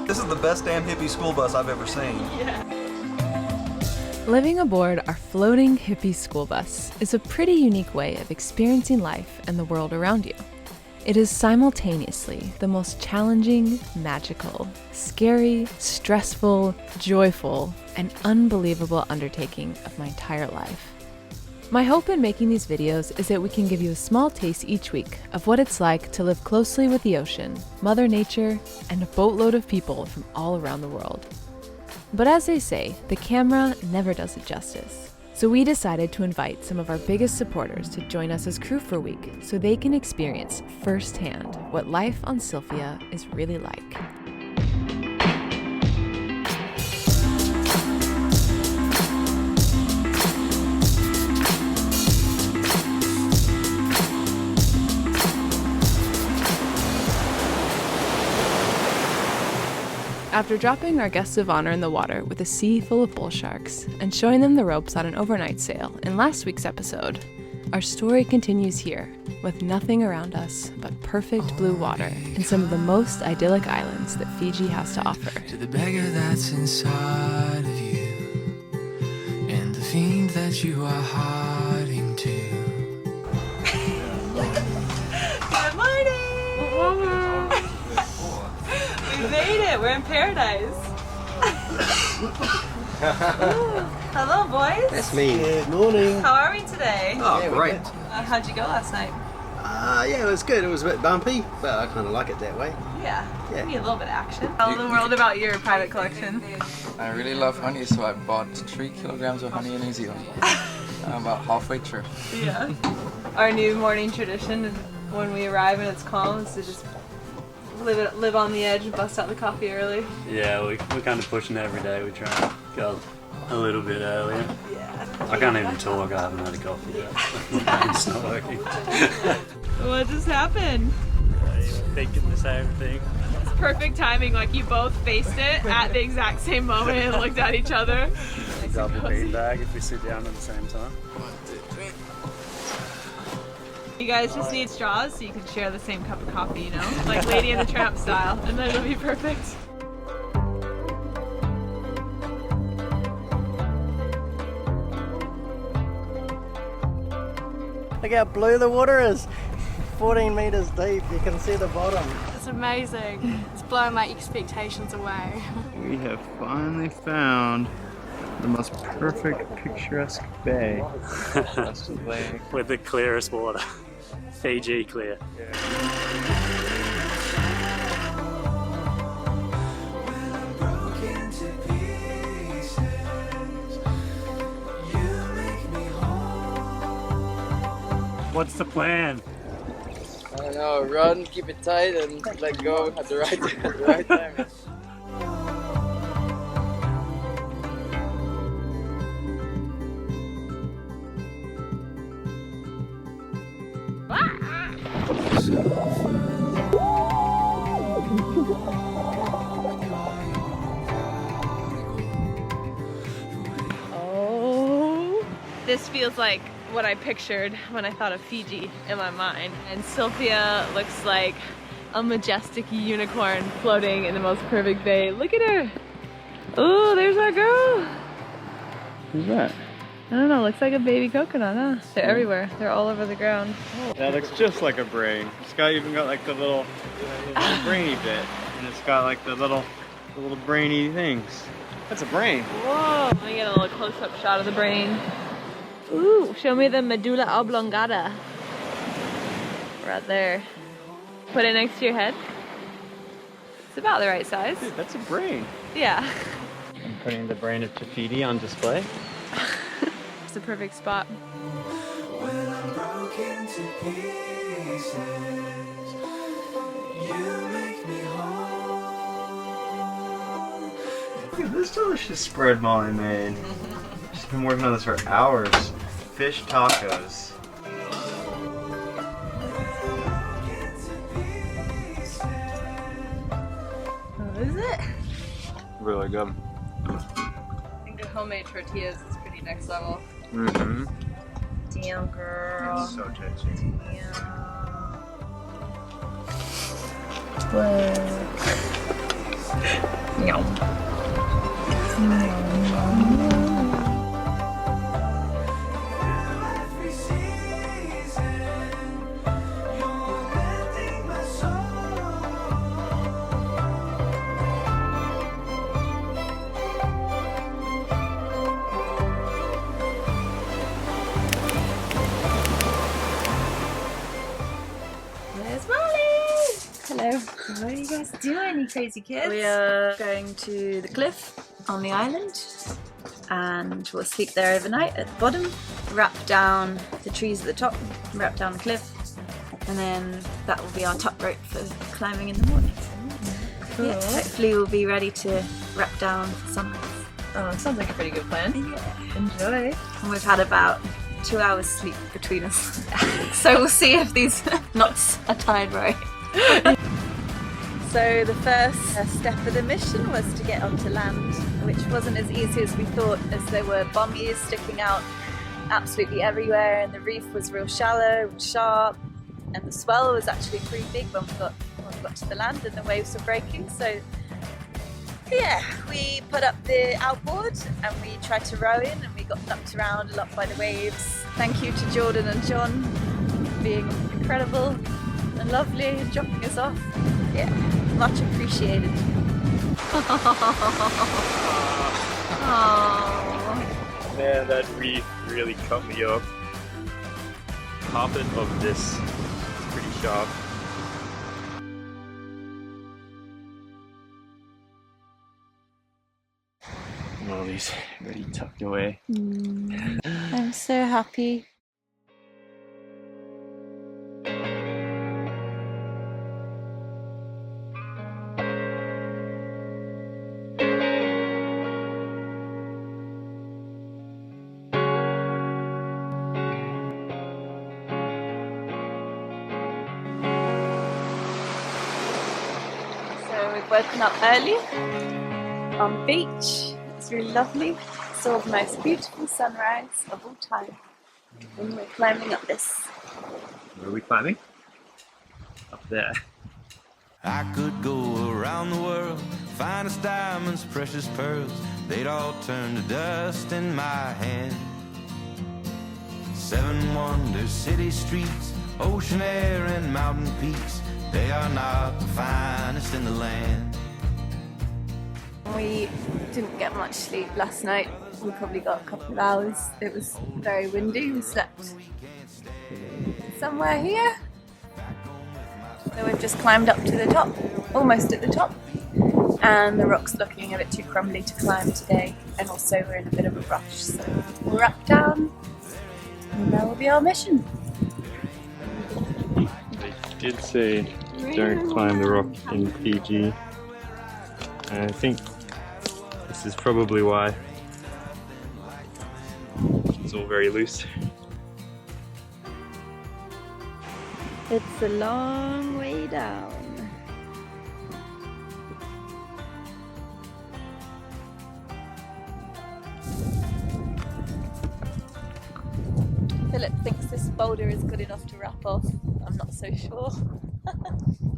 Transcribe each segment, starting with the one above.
This is the best damn hippie school bus I've ever seen. Yeah. Living aboard our floating hippie school bus is a pretty unique way of experiencing life and the world around you. It is simultaneously the most challenging, magical, scary, stressful, joyful, and unbelievable undertaking of my entire life. My hope in making these videos is that we can give you a small taste each week of what it's like to live closely with the ocean, Mother Nature, and a boatload of people from all around the world. But as they say, the camera never does it justice. So we decided to invite some of our biggest supporters to join us as crew for a week so they can experience firsthand what life on Sylphia is really like. After dropping our guests of honor in the water with a sea full of bull sharks and showing them the ropes on an overnight sail in last week's episode, our story continues here with nothing around us but perfect blue water and some of the most idyllic islands that Fiji has to offer. To the beggar that's inside of you and the fiend that you are hiding to. Good morning! We made it! We're in paradise! Hello, boys! That's me. Good morning. How are we today? Oh, Yeah, great. How'd you go last night? Yeah, it was good. It was a bit bumpy, but I kind of like it that way. Yeah. Yeah. Give me a little bit of action. Tell the world about your private collection. I really love honey, so I bought 3 kilograms of honey in New Zealand. I'm about halfway through. Yeah. Our new morning tradition is when we arrive and it's calm is to just live on the edge and bust out the coffee early. Yeah, we're kind of pushing it every day. We try and go a little bit earlier. Yeah. I can't even talk. I haven't had a coffee yet. It's not working. What just happened? Thinking the same thing. It's perfect timing, like you both faced it at the exact same moment and looked at each other. Double beanbag if we sit down at the same time. You guys just need straws so you can share the same cup of coffee, you know? Like Lady and the Tramp style, and then it'll be perfect. Look how blue the water is. 14 meters deep. You can see the bottom. It's amazing. It's blowing my expectations away. We have finally found the most perfect picturesque bay. With the clearest water. Fiji clear. What's the plan? I don't know, run, keep it tight, and let go at the right time. Oh, this feels like what I pictured when I thought of Fiji in my mind. And Sylphia looks like a majestic unicorn floating in the most perfect bay. Look at her. Oh, there's our girl. Who's that? I don't know, looks like a baby coconut, huh? They're everywhere. They're all over the ground. That looks just like a brain. It's got even got like the little brainy bit, and it's got like the little brainy things. That's a brain. Whoa, let me get a little close-up shot of the brain. Ooh, show me the medulla oblongata. Right there. Put it next to your head. It's about the right size. Dude, that's a brain. Yeah. I'm putting the brain of Tafiti on display. It's the perfect spot. When I'm broken to pieces, you make me whole. Look at this delicious spread Molly made. She's been working on this for hours. Fish tacos. What is it? Really good. I think the homemade tortillas is pretty next level. Mm-hmm. Damn, girl. So tasty. Damn. What? Hello. What are you guys doing, you crazy kids? We are going to the cliff on the island and we'll sleep there overnight at the bottom, wrap down the trees at the top, wrap down the cliff, and then that will be our top rope for climbing in the morning. Cool. Yeah, hopefully we'll be ready to wrap down for sunrise. Oh, sounds like a pretty good plan. Yeah. Enjoy. And we've had about 2 hours sleep between us. So we'll see if these knots are tied right. So the first step of the mission was to get onto land, which wasn't as easy as we thought, as there were bommies sticking out absolutely everywhere, and the reef was real shallow and sharp, and the swell was actually pretty big when we got to the land and the waves were breaking. So yeah, we put up the outboard and we tried to row in, and we got knocked around a lot by the waves. Thank you to Jordan and John for being incredible and lovely and dropping us off. Yeah, much appreciated. Man, that reef really cut me up. Carpet of this is pretty sharp. Molly's already tucked away. I'm so happy. So we've woken up early on the beach. It's really lovely. Saw the most beautiful sunrise of all time. And we're climbing up this. Where are we climbing? Up there. I could go around the world, finest diamonds, precious pearls, they'd all turn to dust in my hand. 7 wonders, city streets, ocean air and mountain peaks, they are not the finest in the land. We didn't get much sleep last night. We probably got a couple of hours. It was very windy. We slept somewhere here. So we've just climbed up to the top, almost at the top. And the rock's looking a bit too crumbly to climb today. And also we're in a bit of a rush. So we'll wrap down and that will be our mission. They did say don't climb the rock in Fiji. And I think this is probably why. It's all very loose. It's a long way down. Philip thinks this boulder is good enough to wrap off. I'm not so sure. I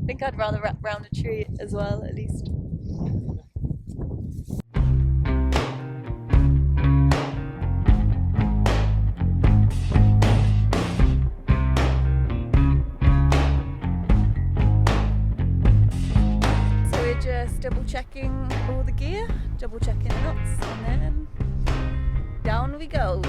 think I'd rather wrap round a tree as well, at least. Double checking all the gear, double checking the knots, and then down we go.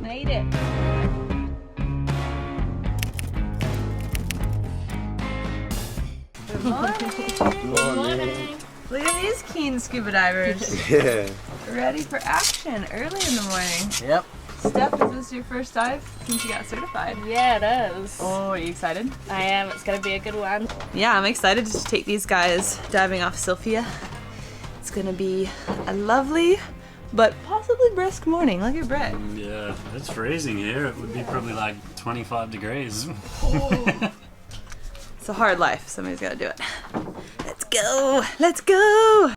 Made it. Good morning. Good morning. Look at these keen scuba divers. Yeah. Ready for action early in the morning. Yep. Steph, is this your first dive since you got certified? Yeah, it is. Oh, are you excited? I am. It's going to be a good one. Yeah, I'm excited to take these guys diving off Sylphia. It's gonna be a lovely but possibly brisk morning. Look at Brett. Yeah, it's freezing here. It would be probably like 25 degrees. It's a hard life. Somebody's gotta do it. Let's go! Let's go!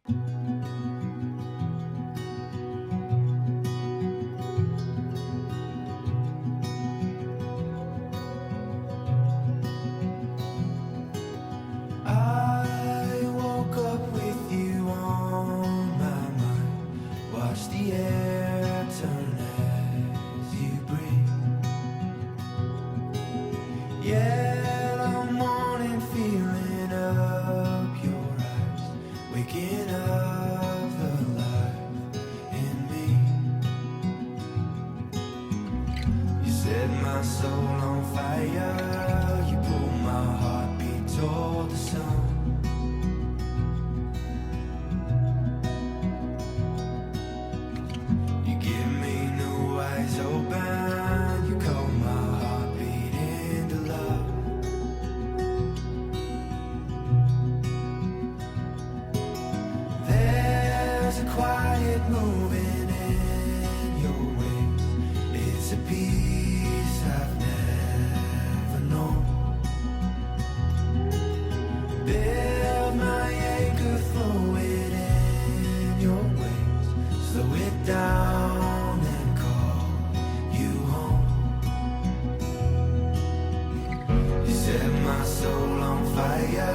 I woke up with you on my mind. Watch the air turn as you breathe. Yellow morning feeling up your eyes, waking up the life in me. You set my soul on fire. You pull my heartbeat toward the sun. You give me new eyes open. You call my heartbeat into love. There's a quiet moving in your ways. It's a peace I've never known. Build my anchor, throw it in your waves. Slow it down and call you home. You set my soul on fire.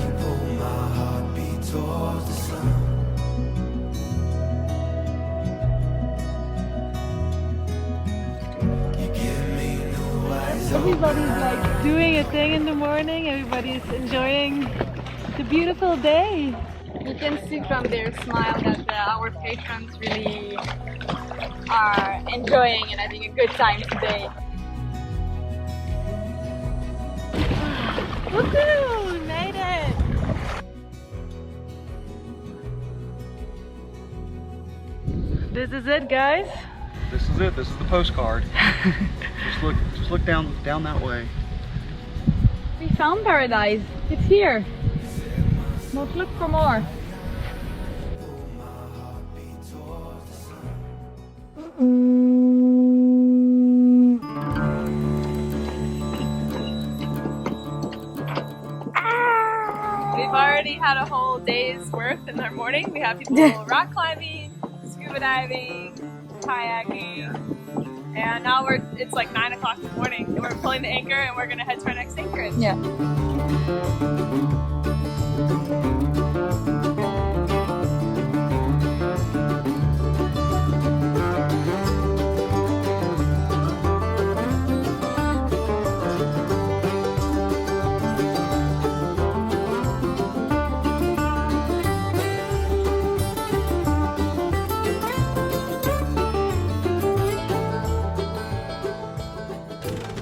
You pull my heartbeat towards the sun. You give me new eyes Everybody's like doing a thing in the morning. Everybody's enjoying the beautiful day. You can see from their smile that our patrons really are enjoying and having a good time today. Woohoo! We made it! This is it, guys. This is it. This is the postcard. just look down that way. We found paradise. It's here. Let's look for more. We've already had a whole day's worth in the morning. We have people rock climbing, scuba diving, kayaking, and now it's like 9 o'clock in the morning and we're pulling the anchor and we're gonna head to our next anchorage. Yeah.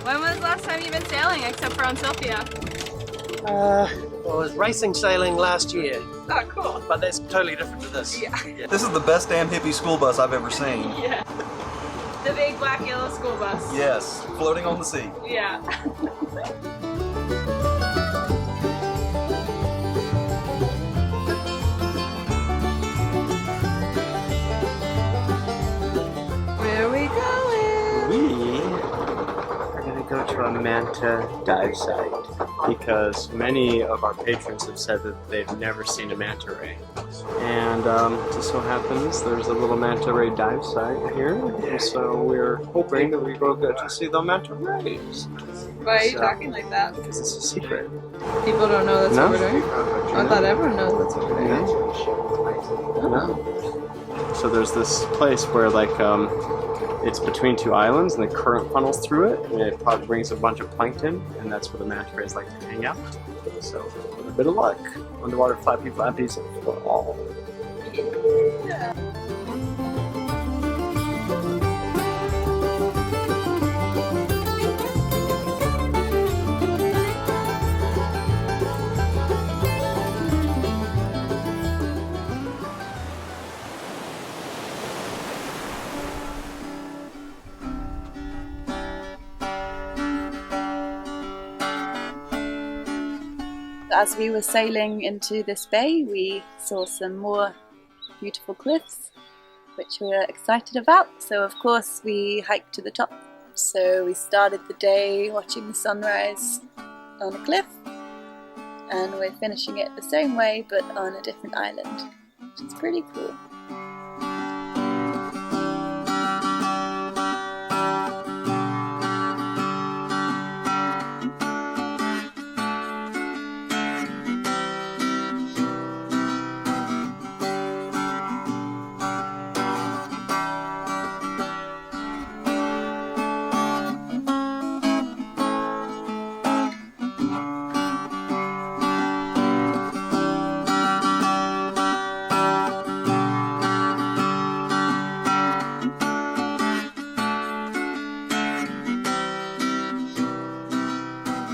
When was the last time you've been sailing except for on Sylphia? I was racing sailing last year, Oh, cool. but that's totally different to this. Yeah. This is the best damn hippie school bus I've ever seen. Yeah. The big black yellow school bus. Yes, floating on the sea. Yeah. Where are we going? We are going to go to a manta dive site because many of our patrons have said that they've never seen a manta ray. And just so happens there's a little manta ray dive site here, and so we're hoping that we will get to see the manta rays. Why are you talking like that? Because it's a secret. People don't know that's No? what we're doing? I thought everyone knows that's what we're doing. No. So there's this place where like it's between two islands and the current funnels through it and it probably brings a bunch of plankton and that's where the manta rays like to hang out. So with a bit of luck, underwater flappy flappies for all. Yeah. As we were sailing into this bay, we saw some more beautiful cliffs, which we were excited about. So of course we hiked to the top. So we started the day watching the sunrise on a cliff, and we're finishing it the same way but on a different island, which is pretty cool.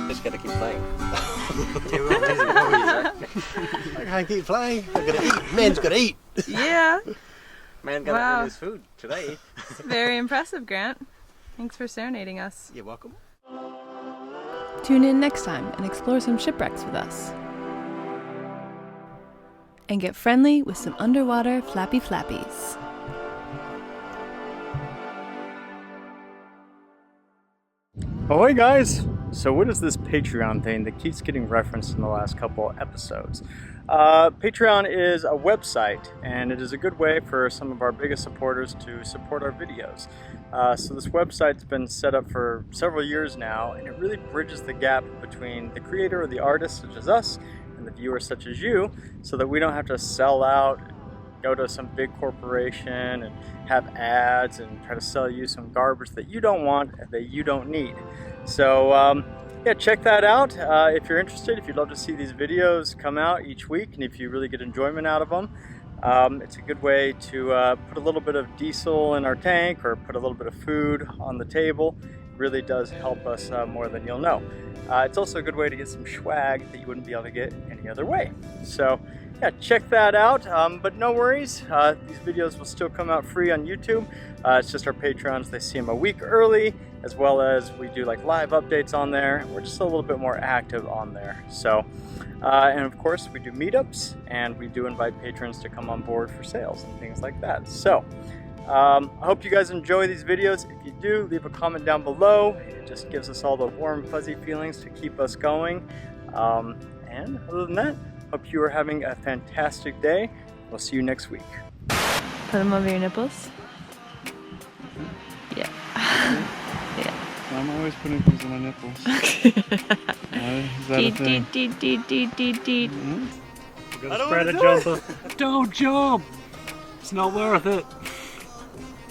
Just gotta keep playing. I can't keep playing. I gotta eat. Man's gotta eat. Yeah. Man gotta Wow. earn his food today. Very impressive, Grant. Thanks for serenading us. You're welcome. Tune in next time and explore some shipwrecks with us. And get friendly with some underwater flappy flappies. Ahoy guys! So what is this Patreon thing that keeps getting referenced in the last couple episodes? Patreon is a website, and it is a good way for some of our biggest supporters to support our videos. So this website's been set up for several years now, and it really bridges the gap between the creator or the artist, such as us, and the viewer, such as you, so that we don't have to sell out, go to some big corporation and have ads and try to sell you some garbage that you don't want and that you don't need. So yeah, check that out if you're interested, if you'd love to see these videos come out each week, and if you really get enjoyment out of them. It's a good way to put a little bit of diesel in our tank or put a little bit of food on the table. It really does help us more than you'll know. It's also a good way to get some swag that you wouldn't be able to get any other way. So yeah, check that out, but no worries, these videos will still come out free on YouTube. It's just our patrons, they see them a week early, as well as we do like live updates on there. We're just a little bit more active on there. So, and of course we do meetups, and we do invite patrons to come on board for sales and things like that. So, I hope you guys enjoy these videos. If you do, leave a comment down below. It just gives us all the warm, fuzzy feelings to keep us going. And other than that, hope you are having a fantastic day. We'll see you next week. Put them over your nipples. Yeah. Yeah. I'm always putting things on my nipples. Is that a thing? We're gonna spread a jumper. Don't jump! It's not worth it.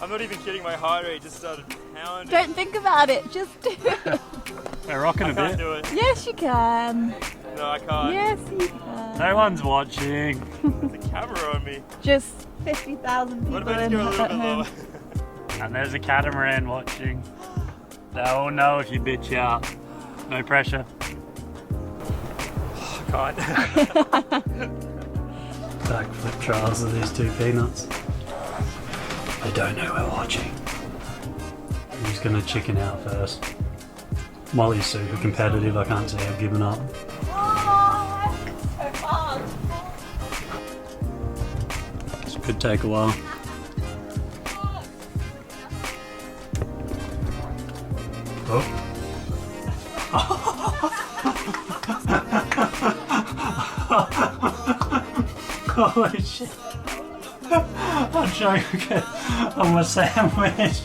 I'm not even kidding, my heart rate just started pounding. Don't think about it, just do it. We're rocking a bit. I can't do it. Yes, you can. No, I can't. Yes, you can. No one's watching. There's a camera on me. Just 50,000 people What if I just in go a little at bit home. lower? And there's a catamaran watching. They'll know if you bitch out. No pressure. I can't. Backflip trials of these two peanuts. They don't know we're watching. I'm just gonna chicken out first. Molly's super competitive, I can't see her giving up. This could take a while. Oh. Holy shit. I'm trying to get on my sandwich.